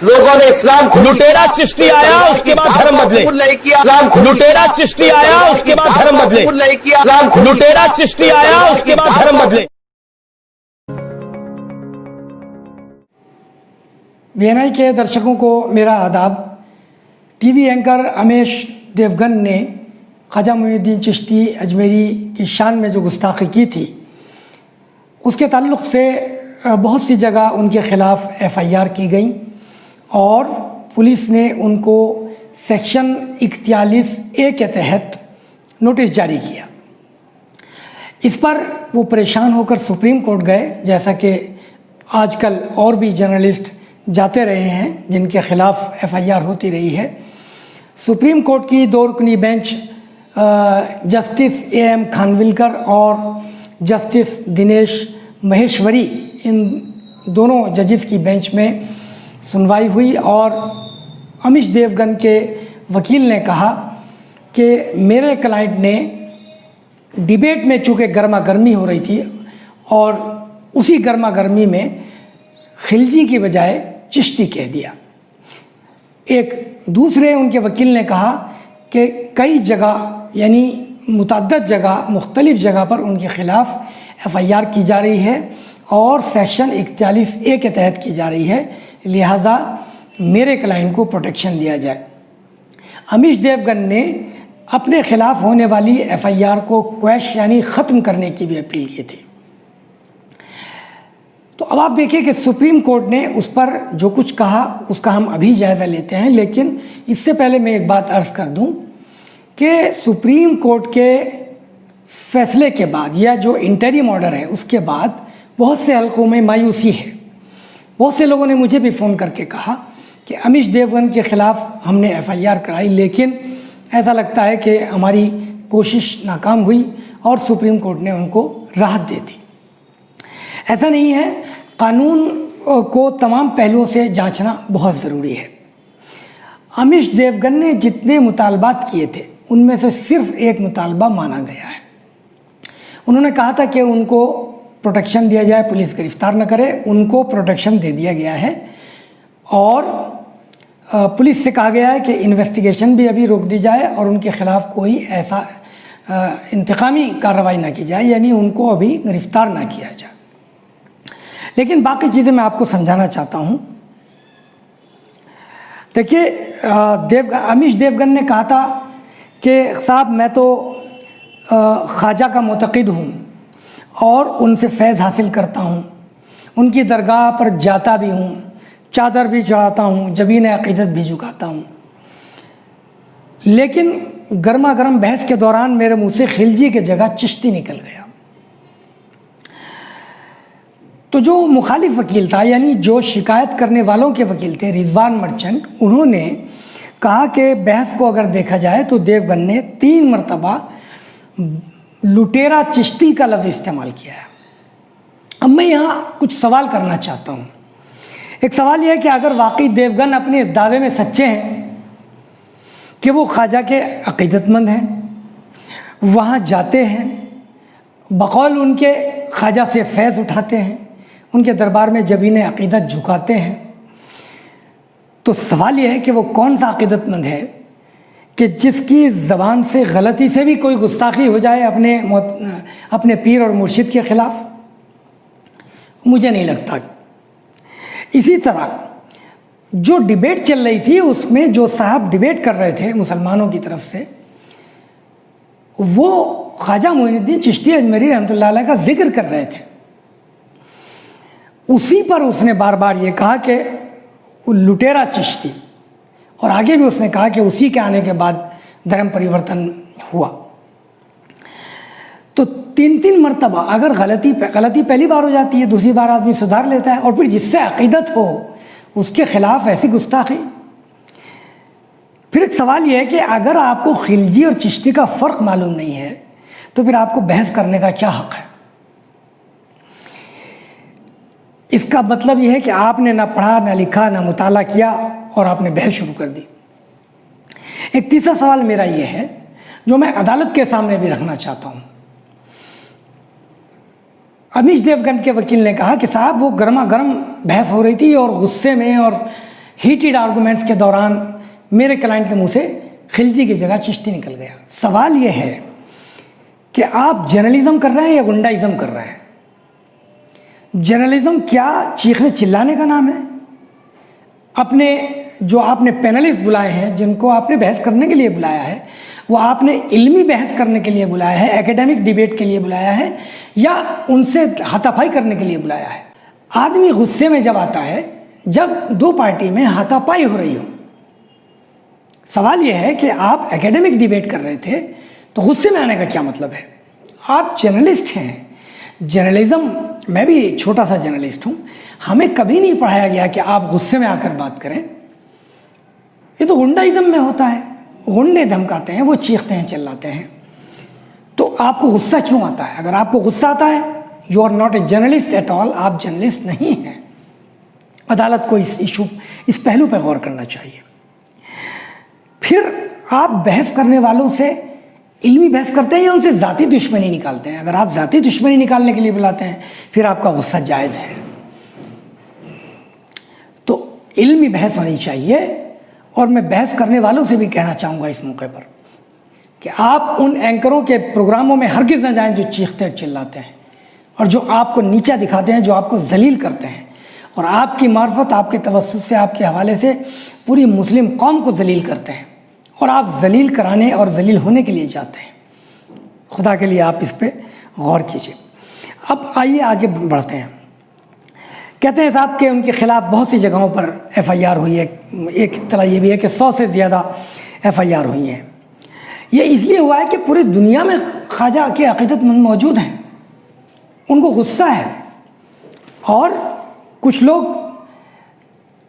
लोगों ने इस्लाम को लुटेरा चिश्ती आया, उसके बाद धर्म बदले। लुटेरा चिश्ती आया, उसके बाद धर्म बदले। लुटेरा चिश्ती आया, उसके बाद धर्म बदले। वीएनआई के दर्शकों को मेरा आदाब। टीवी एंकर अमेश देवगन ने ख्वाजा मोइनुद्दीन चिश्ती अजमेरी की शान में जो गुस्ताखी की थी, उसके ताल्लुक़ से बहुत सी जगह उनके ख़िलाफ़ एफआईआर की गई और पुलिस ने उनको सेक्शन 41A के तहत नोटिस जारी किया। इस पर वो परेशान होकर सुप्रीम कोर्ट गए, जैसा कि आजकल और भी जर्नलिस्ट जाते रहे हैं जिनके ख़िलाफ़ एफआईआर होती रही है। सुप्रीम कोर्ट की 2 रुकनी बेंच जस्टिस AM खानविलकर और जस्टिस दिनेश महेश्वरी, इन दोनों जजेस की बेंच में सुनवाई हुई और अमीश देवगन के वकील ने कहा कि मेरे क्लाइंट ने डिबेट में चूँकि गर्मा गर्मी हो रही थी और उसी गर्मा गर्मी में खिलजी की बजाय चिश्ती कह दिया। एक दूसरे उनके वकील ने कहा कि कई जगह यानी मुतअद्दिद जगह मुख्तलिफ जगह पर उनके ख़िलाफ़ एफआईआर की जा रही है और सेक्शन 41A के तहत की जा रही है, लिहाजा मेरे क्लाइंट को प्रोटेक्शन दिया जाए। अमीश देवगन ने अपने ख़िलाफ़ होने वाली एफआईआर को क्वैश यानी ख़त्म करने की भी अपील की थी। तो अब आप देखिए कि सुप्रीम कोर्ट ने उस पर जो कुछ कहा उसका हम अभी जायज़ा लेते हैं, लेकिन इससे पहले मैं एक बात अर्ज़ कर दूं कि सुप्रीम कोर्ट के फैसले के बाद या जो इंटरिम ऑर्डर है उसके बाद बहुत से हलकों में मायूसी है। बहुत से लोगों ने मुझे भी फ़ोन करके कहा कि अमीश देवगन के ख़िलाफ़ हमने एफआईआर कराई, लेकिन ऐसा लगता है कि हमारी कोशिश नाकाम हुई और सुप्रीम कोर्ट ने उनको राहत दे दी। ऐसा नहीं है, कानून को तमाम पहलुओं से जांचना बहुत ज़रूरी है। अमीश देवगन ने जितने मुतालबात किए थे उनमें से सिर्फ एक मुतालबा माना गया है। उन्होंने कहा था कि उनको प्रोटेक्शन दिया जाए, पुलिस गिरफ्तार न करे, उनको प्रोटेक्शन दे दिया गया है और पुलिस से कहा गया है कि इन्वेस्टिगेशन भी अभी रोक दी जाए और उनके ख़िलाफ़ कोई ऐसा इंतकामी कार्रवाई ना की जाए, यानी उनको अभी गिरफ्तार ना किया जाए। लेकिन बाकी चीज़ें मैं आपको समझाना चाहता हूँ। देखिए, अमीश देवगन ने कहा था कि साहब मैं तो ख्वाजा का मुतक़िद हूँ और उनसे फैज़ हासिल करता हूँ, उनकी दरगाह पर जाता भी हूँ, चादर भी चढ़ाता हूँ, जबीन अक़ीदत भी झुकाता हूँ, लेकिन गर्मा गर्म बहस के दौरान मेरे मुँह से खिलजी के जगह चिश्ती निकल गया। तो जो मुखालिफ वकील था, यानी जो शिकायत करने वालों के वकील थे, रिजवान मर्चेंट, उन्होंने कहा कि बहस को अगर देखा जाए तो देवगन ने 3 मरतबा लुटेरा चिश्ती का लफ्ज़ इस्तेमाल किया है। अब मैं यहाँ कुछ सवाल करना चाहता हूँ। एक सवाल यह है कि अगर वाकई देवगन अपने इस दावे में सच्चे हैं कि वो ख्वाजा के अक़ीदतमंद हैं, वहाँ जाते हैं, बकौल उनके ख्वाजा से फैज़ उठाते हैं, उनके दरबार में जबीन अक़ीदत झुकाते हैं, तो सवाल यह है कि वो कौन सा अक़ीदतमंद है कि जिसकी ज़बान से गलती से भी कोई गुस्ताखी हो जाए अपने पीर और मुर्शिद के ख़िलाफ़? मुझे नहीं लगता। इसी तरह जो डिबेट चल रही थी उसमें जो साहब डिबेट कर रहे थे मुसलमानों की तरफ से, वो ख्वाजा मोइनुद्दीन चिश्ती अजमेरी रहमतुल्लाह अलैह का जिक्र कर रहे थे। उसी पर उसने बार बार ये कहा कि वो लुटेरा चिश्ती, और आगे भी उसने कहा कि उसी के आने के बाद धर्म परिवर्तन हुआ। तो 3 मरतबा अगर गलती पहली बार हो जाती है, दूसरी बार आदमी सुधार लेता है, और फिर जिससे अक़ीदत हो उसके ख़िलाफ़ ऐसी गुस्ताखी। फिर एक सवाल यह है कि अगर आपको खिलजी और चिश्ती का फ़र्क मालूम नहीं है तो फिर आपको बहस करने का क्या हक़ है? इसका मतलब यह है कि आपने ना पढ़ा, ना लिखा, ना मुताला किया और आपने बहस शुरू कर दी। एक तीसरा सवाल मेरा यह है जो मैं अदालत के सामने भी रखना चाहता हूँ। अमीश देवगन के वकील ने कहा कि साहब वो गर्मा गर्म बहस हो रही थी और गुस्से में और हीटेड आर्गूमेंट्स के दौरान मेरे क्लाइंट के मुंह से खिलजी की जगह चिश्ती निकल गया। सवाल यह है कि आप जर्नलिज्म कर रहे हैं या गुंडाइज्म कर रहे हैं? जर्नलिज्म क्या चीखने चिल्लाने का नाम है? अपने जो आपने पैनलिस्ट बुलाए हैं, जिनको आपने बहस करने के लिए बुलाया है, वो आपने इल्मी बहस करने के लिए बुलाया है, एकेडमिक डिबेट के लिए बुलाया है, या उनसे हाथापाई करने के लिए बुलाया है? आदमी गुस्से में जब आता है जब दो पार्टी में हाथापाई हो रही हो। सवाल यह है कि आप एकेडमिक डिबेट कर रहे थे तो गुस्से में आने का क्या मतलब है? आप जर्नलिस्ट हैं। जर्नलिज्म, मैं भी छोटा सा जर्नलिस्ट हूँ, हमें कभी नहीं पढ़ाया गया कि आप गुस्से में आकर बात करें। ये तो गुंडाइज्म में होता है। गुंडे धमकाते हैं, वो चीखते हैं, चिल्लाते हैं। तो आपको गुस्सा क्यों आता है? अगर आपको गुस्सा आता है, you are not a journalist at all, आप जर्नलिस्ट नहीं हैं। अदालत को इस पहलू पर गौर करना चाहिए। फिर आप बहस करने वालों से इल्मी बहस करते हैं या उनसे ज़ाती दुश्मनी निकालते हैं? अगर आप ज़ाती दुश्मनी निकालने के लिए बुलाते हैं, फिर आपका गुस्सा जायज़ है। तो इल्मी बहस होनी चाहिए। और मैं बहस करने वालों से भी कहना चाहूँगा इस मौके पर कि आप उन एंकरों के प्रोग्रामों में हरगिज़ न जाएं जो चीखते और चिल्लाते हैं और जो आपको नीचा दिखाते हैं, जो आपको जलील करते हैं और आपकी मार्फत, आपके तवस्सुत से, आपके हवाले से पूरी मुस्लिम कौम को जलील करते हैं। और आप जलील कराने और जलील होने के लिए जाते हैं। खुदा के लिए आप इस पर गौर कीजिए। अब आइए आगे बढ़ते हैं। कहते हैं साहब कि उनके ख़िलाफ़ बहुत सी जगहों पर FIR हुई है। एक तरह ये भी है कि 100 से ज़्यादा FIR हुई हैं। ये इसलिए हुआ है कि पूरी दुनिया में ख्वाजा के अक़ीदतमंद मौजूद हैं, उनको गुस्सा है। और कुछ लोग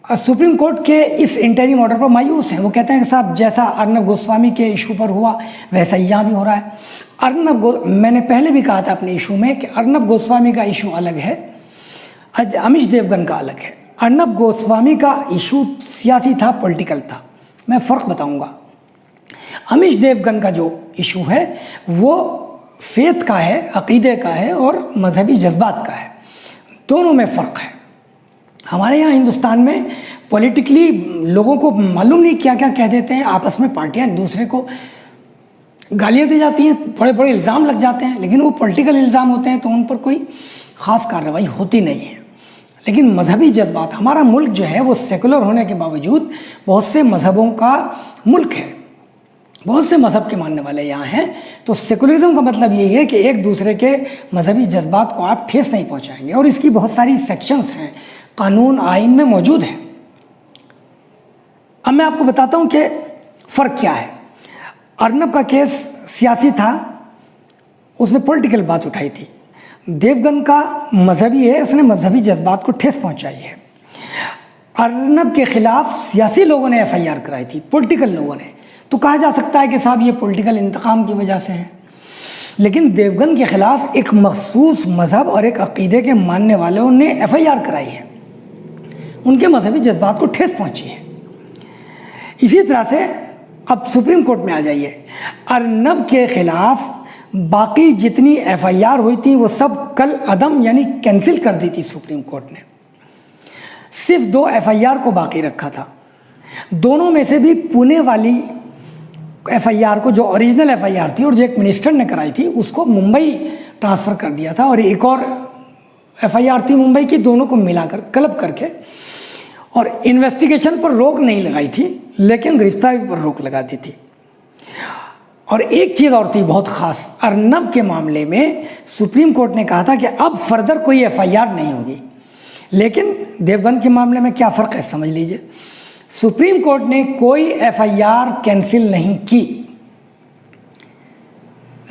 सुप्रीम कोर्ट के इस इंटरिम ऑर्डर पर मायूस हैं। वो कहते हैं कि साहब जैसा अर्नब गोस्वामी के इशू पर हुआ वैसा ही यहाँ भी हो रहा है। मैंने पहले भी कहा था अपने इशू में कि अर्नब गोस्वामी का इशू अलग है, अमीश देवगन का अलग है। अर्नब गोस्वामी का इशू सियासी था, पॉलिटिकल था। मैं फ़र्क बताऊंगा। अमीश देवगन का जो इशू है वो फेथ का है, अक़ीदे का है और मजहबी जज्बात का है। दोनों में फ़र्क है। हमारे यहाँ हिंदुस्तान में पॉलिटिकली लोगों को मालूम नहीं क्या क्या कह देते हैं। आपस में पार्टियाँ एक दूसरे को गालियाँ दी जाती हैं, बड़े बड़े इल्ज़ाम लग जाते हैं, लेकिन वो पॉलिटिकल इल्ज़ाम होते हैं तो उन पर कोई ख़ास कार्रवाई होती नहीं है। लेकिन मजहबी जज्बात, हमारा मुल्क जो है वो सेकुलर होने के बावजूद बहुत से मज़हबों का मुल्क है, बहुत से मज़हब के मानने वाले यहाँ हैं। तो सेकुलरिज्म का मतलब यही है कि एक दूसरे के मजहबी जज्बात को आप ठेस नहीं पहुँचाएंगे। और इसकी बहुत सारी सेक्शंस हैं, कानून आइन में मौजूद है। अब मैं आपको बताता हूँ कि फ़र्क क्या है। अर्नब का केस सियासी था, उसने पॉलिटिकल बात उठाई थी। देवगन का मजहबी है, उसने मजहबी जज्बात को ठेस पहुंचाई है। अर्नब के खिलाफ सियासी लोगों ने FIR कराई थी, पॉलिटिकल लोगों ने। तो कहा जा सकता है कि साहब ये पॉलिटिकल इंतकाम की वजह से है। लेकिन देवगन के खिलाफ एक मखसूस मजहब और एक अक़ीदे के मानने वालों ने FIR कराई है, उनके मजहबी जज्बात को ठेस पहुंची है। इसी तरह से अब सुप्रीम कोर्ट में आ जाइए। अर्नब के खिलाफ बाकी जितनी FIR हुई थी वो सब कल अदम यानी कैंसिल कर दी थी सुप्रीम कोर्ट ने। सिर्फ 2 FIR को बाकी रखा था। दोनों में से भी पुणे वाली FIR को, जो ओरिजिनल FIR थी और जो एक मिनिस्टर ने कराई थी, उसको मुंबई ट्रांसफ़र कर दिया था। और एक और FIR थी मुंबई की, दोनों को मिलाकर क्लब करके, और इन्वेस्टिगेशन पर रोक नहीं लगाई थी लेकिन गिरफ्तारी पर रोक लगा दी थी। और एक चीज़ और थी बहुत ख़ास, अर्नब के मामले में सुप्रीम कोर्ट ने कहा था कि अब फर्दर कोई FIR नहीं होगी। लेकिन देवगन के मामले में क्या फ़र्क है समझ लीजिए। सुप्रीम कोर्ट ने कोई FIR कैंसिल नहीं की,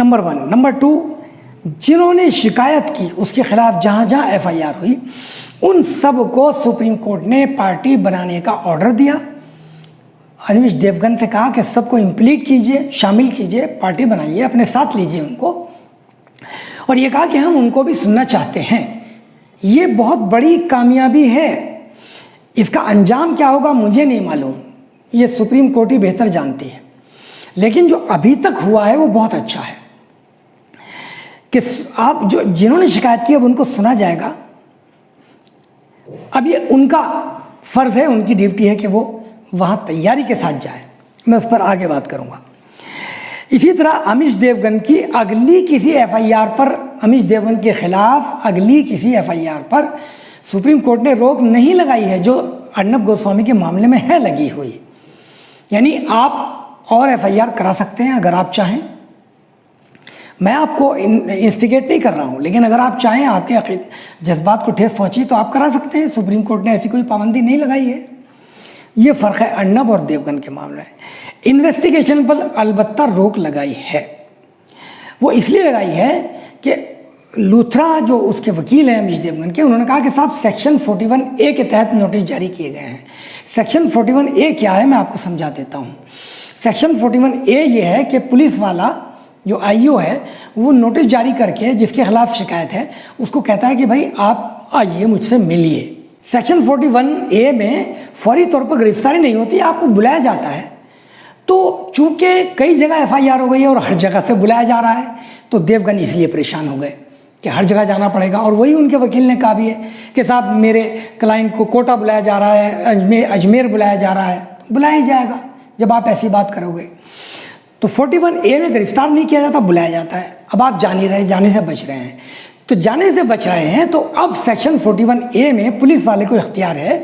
नंबर 1। नंबर 2, जिन्होंने शिकायत की उसके खिलाफ जहाँ जहाँ FIR हुई उन सब को सुप्रीम कोर्ट ने पार्टी बनाने का ऑर्डर दिया। अमीश देवगन से कहा कि सबको इम्प्लीट कीजिए, शामिल कीजिए, पार्टी बनाइए, अपने साथ लीजिए उनको। और ये कहा कि हम उनको भी सुनना चाहते हैं। ये बहुत बड़ी कामयाबी है। इसका अंजाम क्या होगा मुझे नहीं मालूम, ये सुप्रीम कोर्ट ही बेहतर जानती है। लेकिन जो अभी तक हुआ है वो बहुत अच्छा है कि आप जिन्होंने शिकायत की अब उनको सुना जाएगा। अब ये उनका फ़र्ज़ है, उनकी ड्यूटी है कि वो वहाँ तैयारी के साथ जाए। मैं उस पर आगे बात करूँगा। इसी तरह अमीश देवगन की अगली किसी एफआईआर पर, अमीश देवगन के ख़िलाफ़ अगली किसी एफआईआर पर सुप्रीम कोर्ट ने रोक नहीं लगाई है, जो अर्नब गोस्वामी के मामले में है लगी हुई। यानी आप और एफआईआर करा सकते हैं अगर आप चाहें। मैं आपको इंस्टिगेट नहीं कर रहा हूँ, लेकिन अगर आप चाहें, आपके जज्बात को ठेस पहुँची तो आप करा सकते हैं। सुप्रीम कोर्ट ने ऐसी कोई पाबंदी नहीं लगाई है। ये फ़र्क है अर्नब और देवगन के मामले में। इन्वेस्टिगेशन पर अलबत्ता रोक लगाई है। वो इसलिए लगाई है कि लूथरा जो उसके वकील हैं अमीश देवगन के, उन्होंने कहा कि साहब सेक्शन 41A के तहत नोटिस जारी किए गए हैं। सेक्शन 41A क्या है, मैं आपको समझा देता हूँ। सेक्शन 41A ये है कि पुलिस वाला जो आईओ है वो नोटिस जारी करके जिसके खिलाफ शिकायत है उसको कहता है कि भाई आप आइए मुझसे मिलिए। सेक्शन 41A में फौरी तौर पर गिरफ्तारी नहीं होती, आपको बुलाया जाता है। तो चूंकि कई जगह एफआईआर हो गई है और हर जगह से बुलाया जा रहा है, तो देवगन इसलिए परेशान हो गए कि हर जगह जाना पड़ेगा। और वही उनके वकील ने कहा भी है कि साहब मेरे क्लाइंट को कोटा बुलाया जा रहा है, अजमेर बुलाया जा रहा है। बुलाया ही जाएगा जब आप ऐसी बात करोगे। तो 41A में गिरफ्तार नहीं किया जाता, बुलाया जाता है। अब आप जान ही रहे, जाने से बच रहे हैं। तो जाने से बच रहे हैं, तो अब सेक्शन 41A में पुलिस वाले को इख्तियार है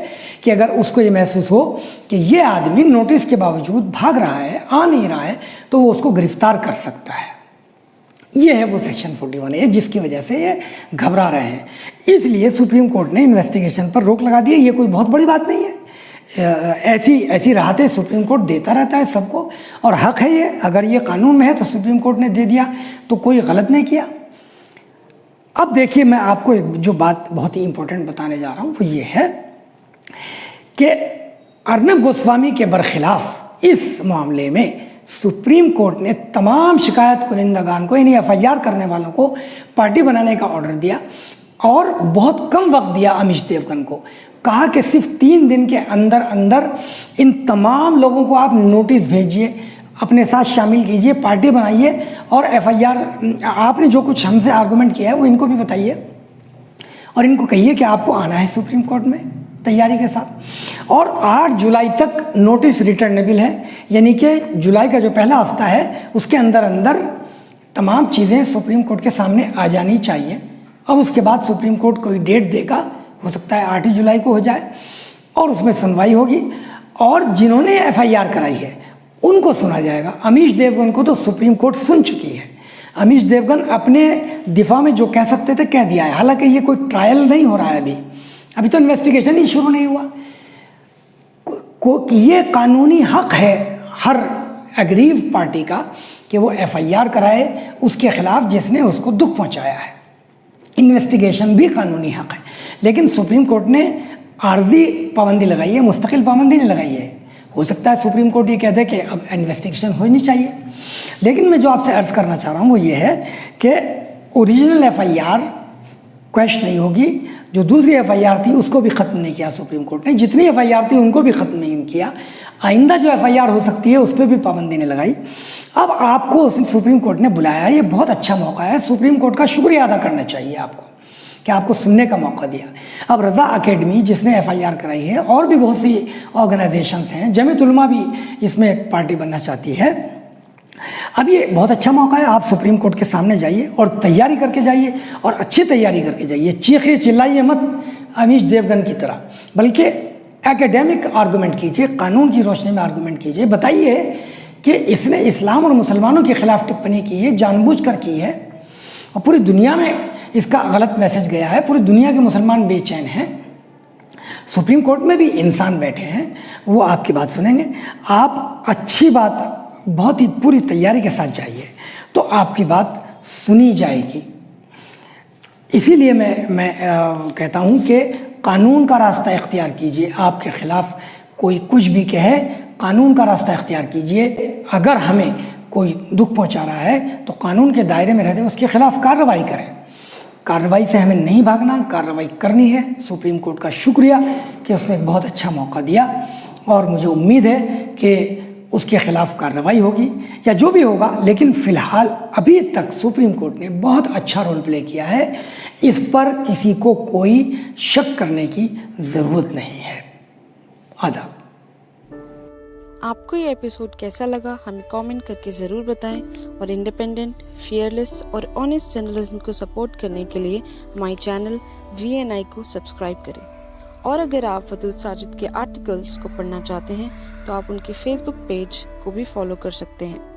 कि अगर उसको ये महसूस हो कि ये आदमी नोटिस के बावजूद भाग रहा है, आ नहीं रहा है, तो वो उसको गिरफ्तार कर सकता है। ये है वो सेक्शन 41A जिसकी वजह से ये घबरा रहे हैं। इसलिए सुप्रीम कोर्ट ने इन्वेस्टिगेशन पर रोक लगा दी है। ये कोई बहुत बड़ी बात नहीं है। ऐसी राहतें सुप्रीम कोर्ट देता रहता है सबको, और हक है ये। अगर ये कानून में है तो सुप्रीम कोर्ट ने दे दिया, तो कोई गलत नहीं किया। अब देखिए, मैं आपको एक जो बात बहुत ही इंपॉर्टेंट बताने जा रहा हूँ वो ये है कि अर्नब गोस्वामी के बरखिलाफ इस मामले में सुप्रीम कोर्ट ने तमाम शिकायत कुनिंदगान को, यानी एफआईआर करने वालों को पार्टी बनाने का ऑर्डर दिया और बहुत कम वक्त दिया अमीश देवगन को। कहा कि सिर्फ 3 दिन के अंदर अंदर इन तमाम लोगों को आप नोटिस भेजिए, अपने साथ शामिल कीजिए, पार्टी बनाइए और एफआईआर, आपने जो कुछ हमसे आर्गूमेंट किया है वो इनको भी बताइए और इनको कहिए कि आपको आना है सुप्रीम कोर्ट में तैयारी के साथ। और 8 जुलाई तक नोटिस रिटर्नेबल है, यानी कि जुलाई का जो पहला हफ्ता है उसके अंदर अंदर तमाम चीज़ें सुप्रीम कोर्ट के सामने आ जानी चाहिए। अब उसके बाद सुप्रीम कोर्ट कोई डेट देगा, हो सकता है 8 जुलाई को हो जाए, और उसमें सुनवाई होगी और जिन्होंने एफआईआर कराई है उनको सुना जाएगा। अमीश देवगन को तो सुप्रीम कोर्ट सुन चुकी है। अमीश देवगन अपने दिफा में जो कह सकते थे कह दिया है। हालांकि ये कोई ट्रायल नहीं हो रहा है, अभी तो इन्वेस्टिगेशन ही शुरू नहीं हुआ। ये कानूनी हक है हर अग्रीव पार्टी का कि वो एफआईआर कराए उसके खिलाफ जिसने उसको दुख पहुंचाया है। इन्वेस्टिगेशन भी कानूनी हक है, लेकिन सुप्रीम कोर्ट ने आर्जी पाबंदी लगाई है, मुस्तकिल पाबंदी नहीं लगाई है। हो सकता है सुप्रीम कोर्ट ये कहते हैं कि अब इन्वेस्टिगेशन होनी चाहिए, लेकिन मैं जो आपसे अर्ज़ करना चाह रहा हूँ वो ये है कि ओरिजिनल एफआईआर क्वेश्चन नहीं होगी। जो दूसरी एफआईआर थी उसको भी ख़त्म नहीं किया सुप्रीम कोर्ट ने, जितनी एफआईआर थी उनको भी ख़त्म नहीं किया। आइंदा जो एफआईआर हो सकती है उस पर भी पाबंदी नहीं लगाई। अब आपको सुप्रीम कोर्ट ने बुलाया, ये बहुत अच्छा मौका है। सुप्रीम कोर्ट का शुक्रिया अदा करना चाहिए आपको कि आपको सुनने का मौका दिया। अब रज़ा अकेडमी जिसने एफआईआर कराई है, और भी बहुत सी ऑर्गेनाइजेशंस हैं, जमीयत उलमा भी इसमें एक पार्टी बनना चाहती है। अब ये बहुत अच्छा मौका है, आप सुप्रीम कोर्ट के सामने जाइए और तैयारी करके जाइए, और अच्छी तैयारी करके जाइए। चीखिए चिल्लाइए मत अमीश देवगन की तरह, बल्कि एकेडमिक आर्गूमेंट कीजिए, कानून की रोशनी में आर्गूमेंट कीजिए। बताइए कि इसने इस्लाम और मुसलमानों के खिलाफ टिप्पणी की है, जानबूझकर की है, और पूरी दुनिया में इसका गलत मैसेज गया है। पूरी दुनिया के मुसलमान बेचैन हैं। सुप्रीम कोर्ट में भी इंसान बैठे हैं, वो आपकी बात सुनेंगे। आप अच्छी बात, बहुत ही पूरी तैयारी के साथ जाइए तो आपकी बात सुनी जाएगी। इसीलिए मैं कहता हूँ कि कानून का रास्ता इख्तियार कीजिए। आपके ख़िलाफ़ कोई कुछ भी कहे, कानून का रास्ता इख्तियार कीजिए। अगर हमें कोई दुख पहुँचा रहा है तो कानून के दायरे में रहते हुए उसके खिलाफ़ कार्रवाई करें। कार्रवाई से हमें नहीं भागना, कार्रवाई करनी है। सुप्रीम कोर्ट का शुक्रिया कि उसने एक बहुत अच्छा मौका दिया, और मुझे उम्मीद है कि उसके खिलाफ़ कार्रवाई होगी या जो भी होगा। लेकिन फ़िलहाल अभी तक सुप्रीम कोर्ट ने बहुत अच्छा रोल प्ले किया है, इस पर किसी को कोई शक करने की ज़रूरत नहीं है। आदाब। आपको ये एपिसोड कैसा लगा हमें कमेंट करके ज़रूर बताएं और इंडिपेंडेंट, फियरलेस और ऑनेस्ट जर्नलिज्म को सपोर्ट करने के लिए हमारे चैनल VNI को सब्सक्राइब करें। और अगर आप वदूद साजिद के आर्टिकल्स को पढ़ना चाहते हैं तो आप उनके फेसबुक पेज को भी फॉलो कर सकते हैं।